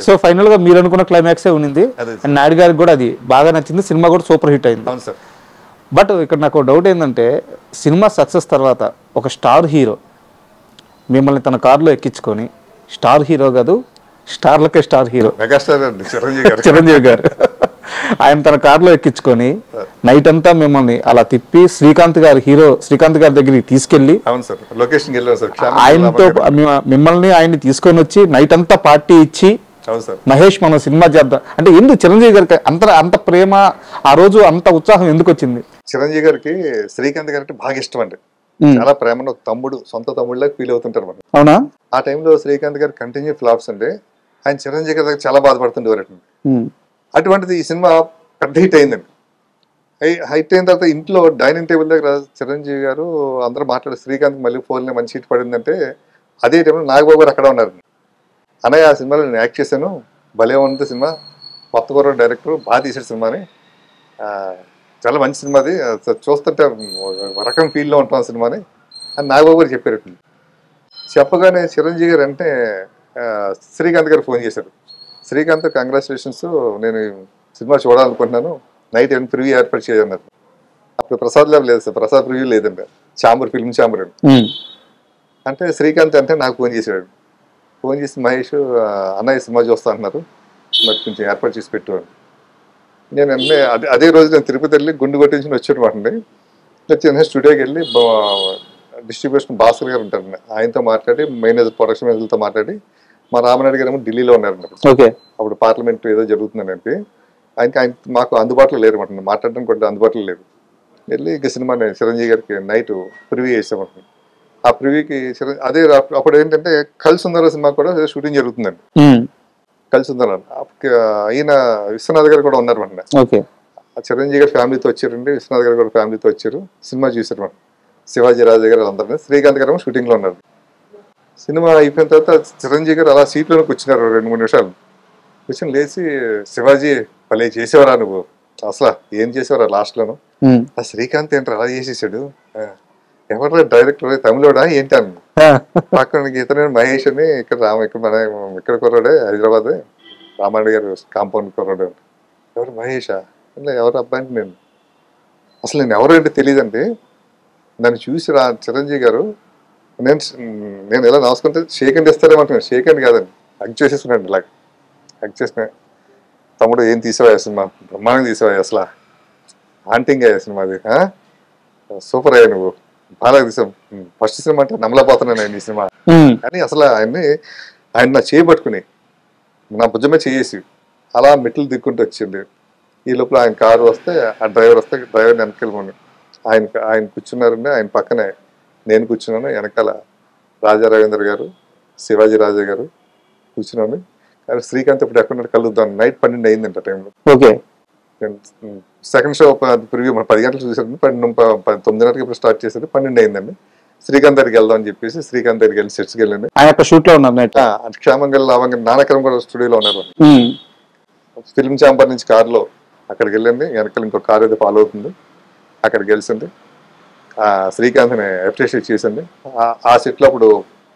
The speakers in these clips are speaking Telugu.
సో ఫైనల్ గా మీరు అనుకున్న క్లైమాక్సే ఉన్నింది అండ్ నాయుడు గారికి కూడా అది బాగా నచ్చింది, సినిమా కూడా సూపర్ హిట్ అయింది. అవును సార్. బట్ ఇక్కడ నాకు డౌట్ ఏంటంటే సినిమా సక్సెస్ తర్వాత ఒక స్టార్ హీరో మిమ్మల్ని తన కారులో ఎక్కించుకొని, స్టార్ హీరో కాదు స్టార్లకే స్టార్ హీరో మెగాస్టార్ అండి చిరంజీవి గారు ఆయన తన కారులో ఎక్కించుకొని నైట్ అంతా మిమ్మల్ని అలా తిప్పి శ్రీకాంత్ గారి దగ్గరికి తీసుకెళ్లి, అవును సార్, లొకేషన్కి వెళ్ళాం సార్, ఆయనతో మిమ్మల్ని ఆయన్ని తీసుకొని వచ్చి నైట్ అంతా పార్టీ ఇచ్చి మహేష్ మనం సినిమా చేద్దాం అంటే ఎందుకు చిరంజీవి గారికి అంత ప్రేమ, ఆ రోజు అంత ఉత్సాహం ఎందుకు వచ్చింది? చిరంజీవి గారికి శ్రీకాంత్ గారికి బాగా ఇష్టం అండి, చాలా ప్రేమను తమ్ముడు, సొంత తమ్ముళ్ళకి ఫీల్ అవుతుంటారు మనం. అవునా? ఆ టైంలో శ్రీకాంత్ గారు కంటిన్యూ ఫ్లాప్స్ అండి, ఆయన చిరంజీవి గారి చాలా బాధపడుతుండేవారు. అటువంటిది ఈ సినిమా పెద్ద హిట్ అయిందండి. హిట్ అయిన తర్వాత ఇంట్లో డైనింగ్ టేబుల్ దగ్గర చిరంజీవి గారు అందరూ మాట్లాడారు, శ్రీకాంత్ మళ్ళీ ఫోన్లో మంచి హిట్ పడిందంటే అదే టైంలో నాగబాబు గారు అక్కడ ఉన్నారు. అన్నయ్య ఆ సినిమాలో నేను యాక్ట్ చేశాను, భలే ఉంది సినిమా, కొత్త కూర డైరెక్టర్ బాగా తీసాడు సినిమాని, చాలా మంచి సినిమా, అది చూస్తుంటే రకం ఫీల్లో ఉంటాం సినిమాని అని నాగబాబు గారు చెప్పారు. చెప్పగానే చిరంజీవి గారు అంటే శ్రీకాంత్ గారు ఫోన్ చేశారు, శ్రీకాంత్ కంగ్రాచులేషన్స్, నేను సినిమా చూడాలనుకుంటున్నాను, నైట్ ఏమైనా ప్రివ్యూ ఏర్పాటు చేయన్నారు. అప్పుడు ప్రసాద్ ల్యాబ్ లేదు సార్, ప్రసాద్ ప్రివ్యూ లేదండి, ఛాంబర్ ఫిల్మ్ ఛాంబర్ అండి. అంటే శ్రీకాంత్ అంటే నాకు ఫోన్ చేశాడు, ఫోన్ చేసి మహేష్ అన్నయ్య సినిమా చూస్తా అంటున్నారు, మరి కొంచెం ఏర్పాటు చేసి పెట్టు అని. నేను అదే రోజు నేను తిరుపతి వెళ్ళి గుండు కొట్టించుకుని వచ్చేటమాట. వచ్చి స్టూడియోకి వెళ్ళి డిస్ట్రిబ్యూషన్ భాస్కర్ గారు ఉంటారండి, ఆయనతో మాట్లాడి మేనేజర్ ప్రొడక్షన్ మేనేజర్తో మాట్లాడి, మా రామనాయుడు గారు ఏమో ఢిల్లీలో ఉన్నారండి అప్పుడు పార్లమెంట్ ఏదో జరుగుతుందని, ఆయన మాకు అందుబాటులో లేరు అనమాట, మాట్లాడడానికి కూడా అందుబాటులో లేదు. వెళ్ళి ఇక సినిమా చిరంజీవి గారికి నైట్ ప్రివ్యూ చేసామంట. ఆ ప్రివ్యూకి అదే అప్పుడు ఏంటంటే కల్సుందర సినిమా కూడా షూటింగ్ జరుగుతుందండి, కల్సుందర ఈయన విశ్వనాథ్ గారు కూడా ఉన్నారు అనమాట. చిరంజీవి గారు ఫ్యామిలీతో వచ్చారండి, విశ్వనాథ్ గారు కూడా ఫ్యామిలీతో వచ్చారు, సినిమా చూసారు అనమాట. శివాజీ రాజా గారు అందరూ, శ్రీకాంత్ గారు షూటింగ్ లో ఉన్నారు. సినిమా అయిపోయిన తర్వాత చిరంజీవి గారు అలా సీట్లోనే కూర్చున్నారు 2-3 నిమిషాలు, కూర్చొని లేచి శివాజీ భలే చేసేవారా నువ్వు, అసలు ఏం చేసేవారా లాస్ట్ లోను, ఆ శ్రీకాంత్ ఏంటి అలా చేసేసాడు, ఎవరు డైరెక్టర్ తమిళోడా ఏంటి అని. పక్కన ఇతను మహేష్ అని ఇక్కడ కుర్రాడే, హైదరాబాద్ రామారెడ్డి గారు కాంపౌండ్ కుర్రాడు. ఎవరు మహేషా? ఎవరు అబ్బాయి? అసలు నేను ఎవరు అంటే తెలియదండి. నన్ను చూసి చిరంజీవి గారు నేను ఎలా నమస్కుంటే షేక్ హ్యాండ్ ఇస్తారేమంటున్నాను, షేక్ హ్యాండ్ కాదండి, హగ్ చేసేసుకున్నాడు. ఇలా హగ్ చేసిన, తమ్ముడు ఏం తీసేవా సినిమా, బ్రహ్మాండంగా తీసేవా, అసలు ఆంటింగ్ అయ్యా సినిమా, అది సూపర్ అయ్యా, నువ్వు బాగా తీసావు, ఫస్ట్ సినిమా అంటే నమ్మలేకపోతున్నాను ఆయన ఈ సినిమా కానీ అసలు ఆయన నా చేయబట్టుకుని నా భుజమే చేసి అలా మెట్లు దిక్కుంటూ వచ్చింది. ఈ లోపల ఆయన కారు వస్తే ఆ డ్రైవర్ వస్తే డ్రైవర్ని వెనకెళ్ళమని ఆయన కూర్చున్నారండి, ఆయన పక్కనే నేను కూర్చున్నాను, వెనకాల రాజా రవీంద్ర గారు, శివాజీ రాజా గారు కూర్చున్నాను. కానీ శ్రీకాంత్ ఇప్పుడు ఎక్కడ కలుద్దాం, నైట్ 12 అయిందంట టైంలో. సెకండ్ షో ప్రివ్యూ 10 గంటలకు చూసాను, 9:30కి ఇప్పుడు స్టార్ట్ చేసేది, 12 అయిందండి. శ్రీకాంత్ దగ్గరికి వెళ్దాం అని చెప్పేసి శ్రీకాంత్ దగ్గరికి వెళ్ళి సెట్స్కి వెళ్ళండి, షూట్ లో ఉన్నారు, క్షేమంగా లావంగా నానకరం కూడా స్టూడియోలో ఉన్నారు. ఫిల్మ్ ఛాంబర్ నుంచి కారులో అక్కడికి వెళ్ళండి, వెనకాల ఇంకో కారు అయితే ఫాలో అవుతుంది, అక్కడికి గెలిచింది. శ్రీకాంత్ని అప్రిషియేట్ చేసింది. ఆ సెట్లో అప్పుడు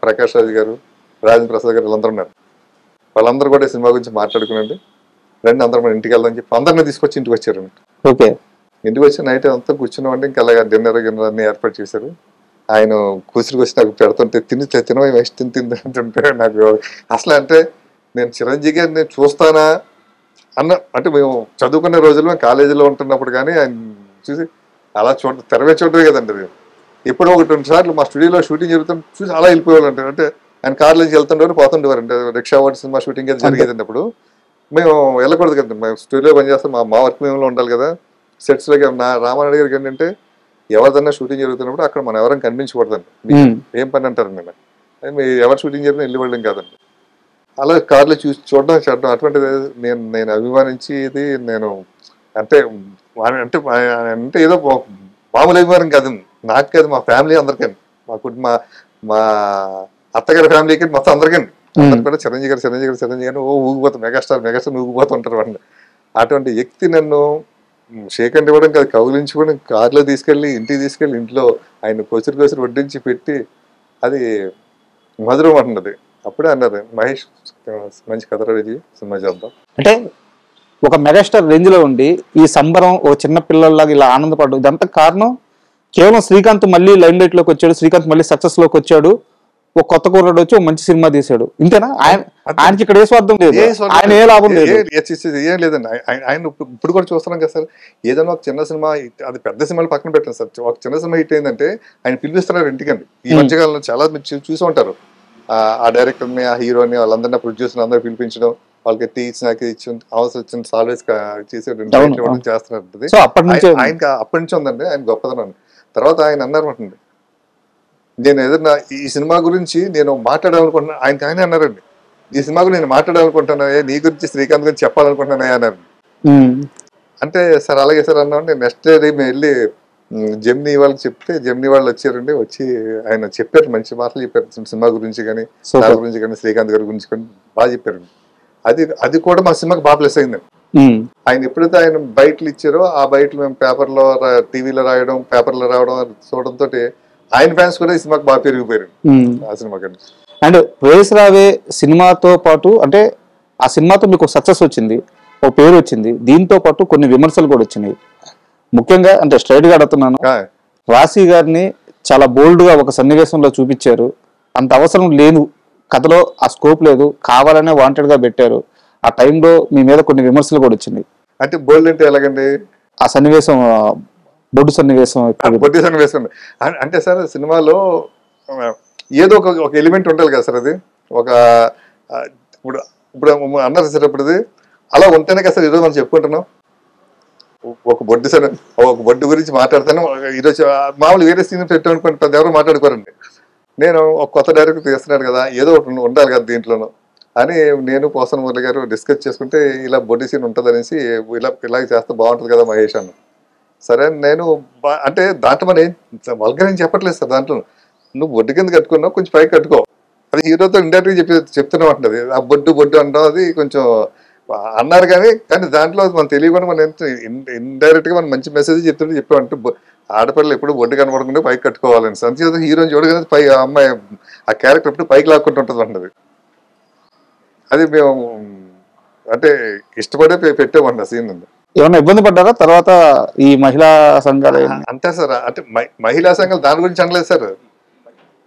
ప్రకాష్ రాజ్ గారు, రాజేంద్ర ప్రసాద్ గారు వీళ్ళందరూ ఉన్నారు. వాళ్ళందరూ కూడా సినిమా గురించి మాట్లాడుకునండి, రండి అందరం మన ఇంటికి వెళ్దాం చెప్పి అందరినీ తీసుకొచ్చి ఇంటికి వచ్చారు. ఇంటికి వచ్చి నైట్ అంతా కూర్చున్నామంటే ఇంకా అలాగా డిన్నర్ అన్ని ఏర్పాటు చేశారు. ఆయన కూసిరికి వచ్చి నాకు పెడుతుంటే తినవై తింటుంటే నాకు అసలు అంటే నేను చిరంజీవి గారిని నేను చూస్తానా అంటే మేము చదువుకునే రోజుల్లో కాలేజీలో ఉంటున్నప్పుడు కానీ ఆయన చూసి అలా తెరవే చూడరు కదండి. ఎప్పుడో 1-2 సార్లు మా స్టూడియోలో షూటింగ్ జరుగుతుంది చూసి అలా వెళ్ళిపోయేవాళ్ళు అంటారు. అంటే ఆయన కార్లో నుంచి వెళ్తుండేవారు పోతుండేవారు. అంటే రిక్షా వాటి సినిమా షూటింగ్ అయితే జరిగేది అప్పుడు మేము వెళ్ళకూడదు కదండి, మేము స్టూడియోలో పనిచేస్తాం, మా వర్క్ మేము ఉండాలి కదా. సెట్స్లోకి రామారెడ్డి గారికి ఏంటంటే ఎవరిదన్నా షూటింగ్ జరుగుతున్నప్పుడు అక్కడ మనం ఎవరైనా కనిపించకూడదండి, ఏం పని అంటారు నేను మీరు ఎవరు షూటింగ్ జరిగినా వెళ్ళిపోవడం కాదండి. అలా కార్లో చూడడం అటువంటిది నేను అభిమానించేది నేను అంటే అంటే అంటే ఏదో మామూలు అభిమానం కాదు నాకు, కాదు మా ఫ్యామిలీ అందరికీ, మా అత్తగారి ఫ్యామిలీకి మొత్తం అందరికీ అందరు కూడా చిరంజీవి గారు ఊగిపోతాం, మెగాస్టార్ ఊగిపోతుంటారు వాడిని. అటువంటి వ్యక్తి నన్ను షేక్ హ్యాండ్ ఇవ్వడం కాదు, కౌలించుకోవడం, కార్లో తీసుకెళ్ళి ఇంటికి తీసుకెళ్ళి ఇంట్లో ఆయన కొసిరి వడ్డించి పెట్టి అది మధురం అంటున్నది. అప్పుడే అన్నారు మహేష్ మంచి కథ రెడీ సినిమా చేద్దాం. అంటే ఒక మెగాస్టార్ రేంజ్ లో ఉండి ఈ సంబరం ఓ చిన్న పిల్లల్లాగా ఇలా ఆనందపడ్డు, ఇదంతా కారణం కేవలం శ్రీకాంత్ మళ్ళీ లైమ్ లైట్ లోకి వచ్చాడు, శ్రీకాంత్ మళ్ళీ సక్సెస్ లోకి వచ్చాడు, ఒక కొత్త కుర్రాడు వచ్చి ఒక మంచి సినిమా తీశాడు, ఇంతేనా? ఆయనకి ఇక్కడ ఏ స్వార్థం లేదు, ఆయన ఏ లాభం లేదు, ఏం లేదండి. ఆయన ఇప్పుడు కూడా చూస్తున్నాం కదా సార్, ఏదైనా ఒక చిన్న సినిమా, అది పెద్ద సినిమాలు పక్కన పెట్టాను సార్, ఒక చిన్న సినిమా హిట్ అయిందంటే ఆయన పిలిపిస్తున్నారు ఇంటికండి. ఈ మధ్యకాలంలో చాలా చూసి ఉంటారు, ఆ డైరెక్టర్ని, ఆ హీరోని, వాళ్ళందరినీ ప్రొడ్యూసర్ అందరూ పిలిపించడం, వాళ్ళకి టీ ఇచ్చినాక ఇచ్చి అవసరం వచ్చిన సాల్వేస్ చేసేవాడు చేస్తున్నట్టు. ఆయనకి అప్పటి నుంచి ఉందండి ఆయన గొప్పతనం. తర్వాత ఆయన అన్నారన్నమాట, నేను ఏదన్నా ఈ సినిమా గురించి నేను మాట్లాడాలనుకుంటున్నా, ఆయన అన్నారండి, ఈ సినిమా గురించి నేను మాట్లాడాలనుకుంటున్నా, నీ గురించి శ్రీకాంత్ గురించి చెప్పాలనుకుంటున్నా అన్నారు. అంటే సార్ అలాగే సార్ అన్నా. నేను నెక్స్ట్ డే మేము వెళ్ళి జెమినీ వాళ్ళకి చెప్తే జెమినీ వాళ్ళు వచ్చారండి, వచ్చి ఆయన చెప్పారు, మంచి మాటలు చెప్పారు సినిమా గురించి కానీ, సార్ గురించి కానీ, శ్రీకాంత్ గారి గురించి కానీ బాగా చెప్పారండి. అది కూడా మా సినిమాకి బాగా ప్లస్ అయిందండి. ఆయన ఎప్పుడైతే ఆయన బయటలు ఇచ్చారో ఆ బయటలు మేము పేపర్లో టీవీలో రాయడం, పేపర్లో రావడం చూడడంతో ఆయన ఫ్యాన్స్ కూడా ఈ సినిమాకి బాగా పెరిగిపోయారు ఆ సినిమా కంటే. అండ్ రేస్ రావే సినిమాతో పాటు అంటే ఆ సినిమాతో మీకు సక్సెస్ వచ్చింది, ఒక పేరు వచ్చింది, దీంతో పాటు కొన్ని విమర్శలు కూడా వచ్చినాయి. ముఖ్యంగా అంటే స్ట్రైట్ గా అడుగుతున్నాను, రాశి గారిని చాలా బోల్డ్ గా ఒక సన్నివేశంలో చూపించారు, అంత అవసరం లేదు, కథలో ఆ స్కోప్ లేదు, కావాలనే వాంటెడ్ గా పెట్టారు, ఆ టైంలో మీ మీద కొన్ని విమర్శలు కూడా వచ్చినాయి. అంటే బోల్డ్ అంటే ఎలాగండి? ఆ సన్నివేశం బొడ్డు సన్నివేశం అంటే సార్ సినిమాలో ఏదో ఒక ఎలిమెంట్ ఉండాలి కదా సార్, అది ఒక ఇప్పుడు ఇప్పుడు అన్నారు సార్, ఇప్పుడు అలా ఉంటేనే కదా సార్ ఈరోజు మనం చెప్పుకుంటున్నాం. ఒక బొడ్డు గురించి మాట్లాడతాను ఈరోజు, మామూలు వేరే సీన్ పెట్టామనుకోండి పెద్ద ఎవరు మాట్లాడుకోరండి. నేను ఒక కొత్త డైరెక్టర్ తీస్తున్నాడు కదా, ఏదో ఒకటి ఉండాలి కదా దీంట్లోనూ అని నేను పోసన్ మురళి గారు డిస్కస్ చేసుకుంటే ఇలా బొడ్డు సీన్ ఉంటుంది అనేసి ఇలా చేస్తే బాగుంటుంది కదా మహేష్ అన్న. సరే నేను అంటే దాంట్లో మనం ఏం వల్గర్ ఏం చెప్పట్లేదు సార్, దాంట్లో నువ్వు బొడ్డు కింద కట్టుకున్నావు, కొంచెం పైకి కట్టుకో, అది హీరోతో ఇండైరెక్ట్గా చెప్తున్నాం అంటుంది. ఆ బొడ్డు అంటాం, అది కొంచెం అన్నారు కానీ దాంట్లో మనం తెలియకుండా మనం ఎంత ఇండైరెక్ట్గా మనం మంచి మెసేజ్ చెప్పామంటే ఆడపిల్లలు ఎప్పుడు బొడ్డు కనబడకుండా పైకి కట్టుకోవాలని. సంచేత హీరోని చూడగానే పై అమ్మాయి ఆ క్యారెక్టర్ ఎప్పుడు పైకి లాక్కుంటూ ఉంటుంది అంటది. అది మేము అంటే ఇష్టపడే పెట్టామండి ఆ సీన్. ఏమన్నా ఇబ్బంది పడ్డారా తర్వాత ఈ మహిళా సంఘాలు? అంతే సార్, అంటే మహిళా సంఘాలు దాని గురించి అనలేదు సార్,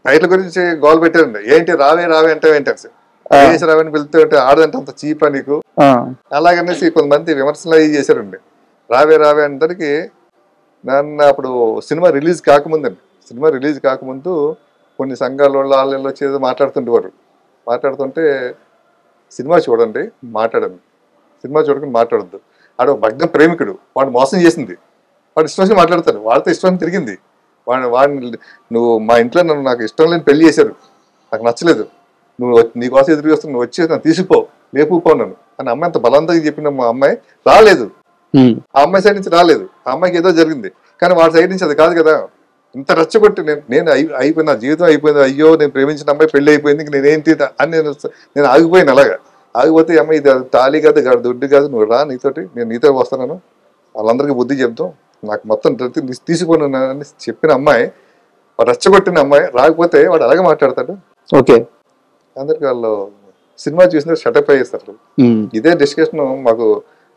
టైటిల్ గురించి గోల్ పెట్టారండి. ఏంటి రావే అంటే ఏంటారు సార్, రావని పిలితే అంటే ఆడదంటే అంత చీపా నీకు అలాగనేసి కొంతమంది విమర్శలు అవి చేశారండి. రావే అందరికి నన్ను అప్పుడు సినిమా రిలీజ్ కాకముందు కొన్ని సంఘాల వాళ్ళు వచ్చేది మాట్లాడుతుంటే సినిమా చూడండి, సినిమా చూడకుండా మాట్లాడద్దు, ఆడు భగ్న ప్రేమికుడు, వాడు మోసం చేసింది, వాడు ఇష్టం మాట్లాడతాడు, వాడితో ఇష్టం తిరిగింది, వాడిని నువ్వు మా ఇంట్లో నాకు ఇష్టం లేని పెళ్లి చేశారు, నాకు నచ్చలేదు, నువ్వు నీకోసం ఎదురు వస్తావు, నువ్వు వచ్చి నన్ను తీసుకుపో, లేపుపో నన్ను అని అమ్మాయి అంత బలంగా చెప్పిన మా అమ్మాయి రాలేదు, ఆ అమ్మాయి సైడ్ నుంచి రాలేదు, ఆ అమ్మాయికి ఏదో జరిగింది, కానీ వాడి సైడ్ నుంచి అది కాదు కదా. ఇంత రచ్చగొట్టి నేను అయిపోయింది, నా జీవితం అయిపోయింది, అయ్యో నేను ప్రేమించిన అమ్మాయి పెళ్లి అయిపోయింది, నేనేంటి అని నేను ఆగిపోయాను. అలాగా ఆగిపోతే అమ్మాయి ఇది తాళి కాదు, దుడ్డు కాదు, నువ్వు రా, నేను నీతో వస్తున్నాను, వాళ్ళందరికీ బుద్ధి చెప్తాం, నాకు మొత్తం తీసుకుని అని చెప్పిన అమ్మాయి, రచ్చగొట్టిన అమ్మాయి రాకపోతే వాడు అలాగే మాట్లాడతాడు. ఓకే, అందరికి వాళ్ళు సినిమా చూసిన షటప్ అయ్యేస్తారు. ఇదే డిస్కషన్ మాకు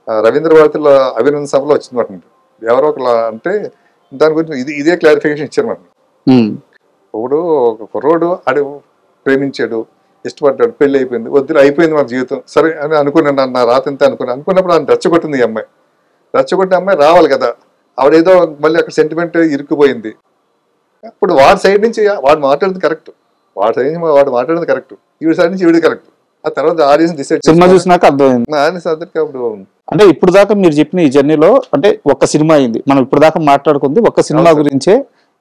రవీంద్ర భారతిలో అభినందన సభలో వచ్చిందన్నమాట. ఎవరో ఒకలా అంటే దాని గురించి ఇదే క్లారిఫికేషన్ ఇచ్చారు. ఇప్పుడు ఒక కుర్రోడు ఆడు ప్రేమించాడు, ఇష్టపడ్డాడు, పెళ్లి అయిపోయింది, వద్దు అయిపోయింది మన జీవితం, సరే అని అనుకున్నాను, నా రాత ఎంత అనుకున్నప్పుడు ఆయన రచ్చగొట్టింది. ఈ అమ్మాయి రచ్చగొట్టిన అమ్మాయి రావాలి కదా, ఆవిడేదో మళ్ళీ అక్కడ సెంటిమెంట్ ఇరుక్కుపోయింది. అప్పుడు వాడి సైడ్ నుంచి వాడు మాట్లాడేది కరెక్ట్, వాడు మాట్లాడేది కరెక్ట్, ఈవిడ సైడ్ నుంచి ఈవిడ కరెక్ట్. ఆ తర్వాత ఆడియన్స్ డిసైడ్ సినిమా చూసినాక అర్థమైంది. అప్పుడు అంటే ఇప్పుడు దాకా మీరు చెప్పిన ఈ జర్నీలో అంటే ఒక్క సినిమా అయింది, మనం ఇప్పుడు దాకా మాట్లాడుకుంది ఒక్క సినిమా గురించే.